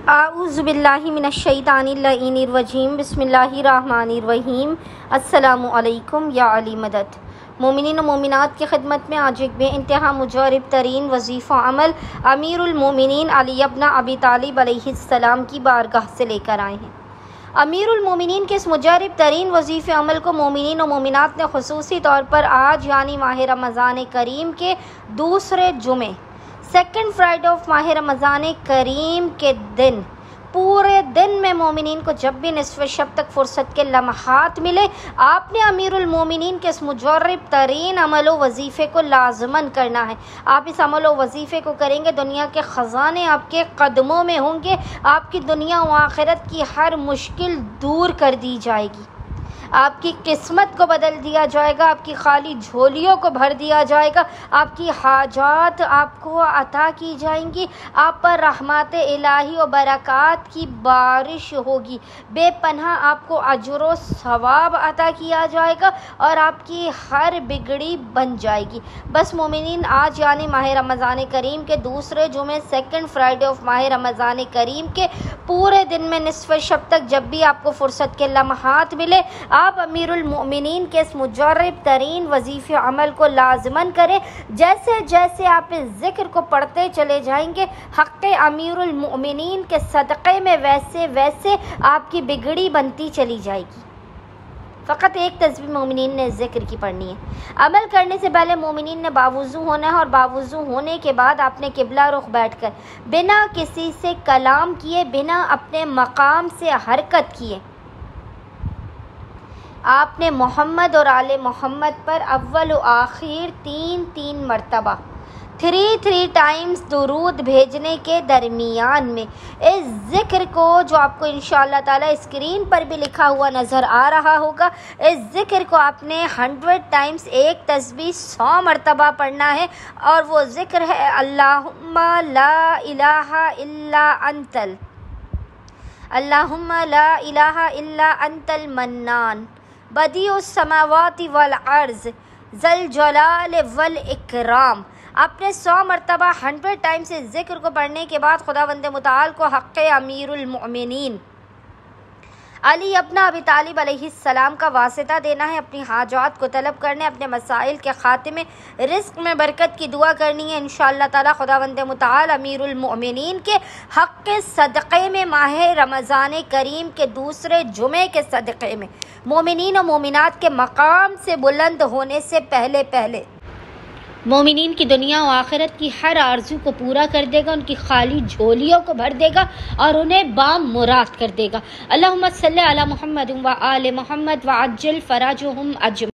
आऊज़ुबिल्लाहि मिनश्शैतानिर्रजीम बिस्मिल्लाहिर्रहमानिर्रहीम। अस्सलामु अलैकुम या अली मदद। मोमिनीन व मोमिनात की खिदमत में आज एक बेइंतहा मुजरब तरीन वजीफ़ा अमल अमीरुल मोमिनीन अली इब्न अबी तालिब अलैहिस्सलाम की बारगाह से लेकर आए हैं। अमीरुल मोमिनीन के इस मुजरब तरीन वजीफ़े अमल को मोमिनीन व मोमिनात ने खुसूसी तौर पर आज यानी माह रमज़ान करीम के दूसरे जुमे सेकंड फ्राइडे ऑफ माह रमज़ान करीम के दिन पूरे दिन में मोमिनीन को जब भी निस्फ़ शब तक फ़ुर्सत के लम्हात मिले, आपने अमीरुल मोमिनीन के इस मुजर्रब तरीन अमल व वजीफ़े को लाज़मन करना है। आप इस अमल व वजीफ़े को करेंगे, दुनिया के ख़ज़ाने आपके कदमों में होंगे, आपकी दुनिया व आखिरत की हर मुश्किल दूर कर दी जाएगी, आपकी किस्मत को बदल दिया जाएगा, आपकी खाली झोलियों को भर दिया जाएगा, आपकी हाजात आपको अता की जाएंगी, आप पर रहमत इलाही और बरक़ात की बारिश होगी, बेपनाह आपको अजर व सवाब अता किया जाएगा और आपकी हर बिगड़ी बन जाएगी। बस मोमिनीन आज यानी माह रमज़ान करीम के दूसरे जुमे सेकंड फ्राइडे ऑफ माह रमज़ान करीम के पूरे दिन में निस्फ़ शब तक जब भी आपको फ़ुर्सत के लम्हात मिले, आप अमीरुल मोमिनीन के इस मुजर्रब तरीन वजीफ़े अमल को लाज़मन करें। जैसे जैसे आप इस ज़िक्र को पढ़ते चले जाएंगे, हक़्क़े अमीरुल मोमिनीन के सदक़े में वैसे वैसे आपकी बिगड़ी बनती चली जाएगी। फ़कत एक तस्बीह मोमिनीन ने ज़िक्र की पढ़नी है। अमल करने से पहले मोमिनीन ने बावुज़ू होना है और बावुज़ू होने के बाद आपने किबला रुख बैठकर बिना किसी से कलाम किए, बिना अपने मकाम से हरकत किए, आपने मोहम्मद और आले मोहम्मद पर अव्वल व आखिर तीन मरतबा 3 टाइम्स दुरूद भेजने के दरमियान में इस ज़िक्र को, जो आपको इंशाअल्लाह ताला स्क्रीन पर भी लिखा हुआ नज़र आ रहा होगा, इस ज़िक्र को आपने 100 टाइम्स एक तस्बीह 100 मरतबा पढ़ना है। और वो ज़िक्र है अल्लाहुम्मा ला इलाहा इल्ला अंतल, अल्लाहुम्मा ला इलाहा इल्ला अंतल मन्नान बदीउस समावाति वल अर्ज़ ज़ल जलाल वल इकराम। आपने 100 मरतबा 100 टाइम्स इस ज़िक्र को पढ़ने के बाद खुदावंद मुताल को हक़्क़े अमीरुल मोमिनीन अली इब्न अबी तालिब अलैहिस्सलाम का वास्ता देना है, अपनी हाजात को तलब करने, अपने मसाइल के खात्मे, रिज़्क़ में बरकत की दुआ करनी है। इंशाअल्लाह ताला खुदावंद मुताल अमीरुल मोमिनीन के हक़ के सदक़े में, माह रमज़ान करीम के दूसरे जुमे के सदक़े में, मोमिनीन और मोमिनात के मकाम से बुलंद होने से पहले पहले मोमिनीन की दुनिया और आखिरत की हर आरज़ू को पूरा कर देगा, उनकी खाली झोलियों को भर देगा और उन्हें बाम मुराद कर देगा। अल्लाहुम्मा सल्ली अला मुहम्मद व आले मुहम्मद व अज्जिल फराजुहुम अजमईन।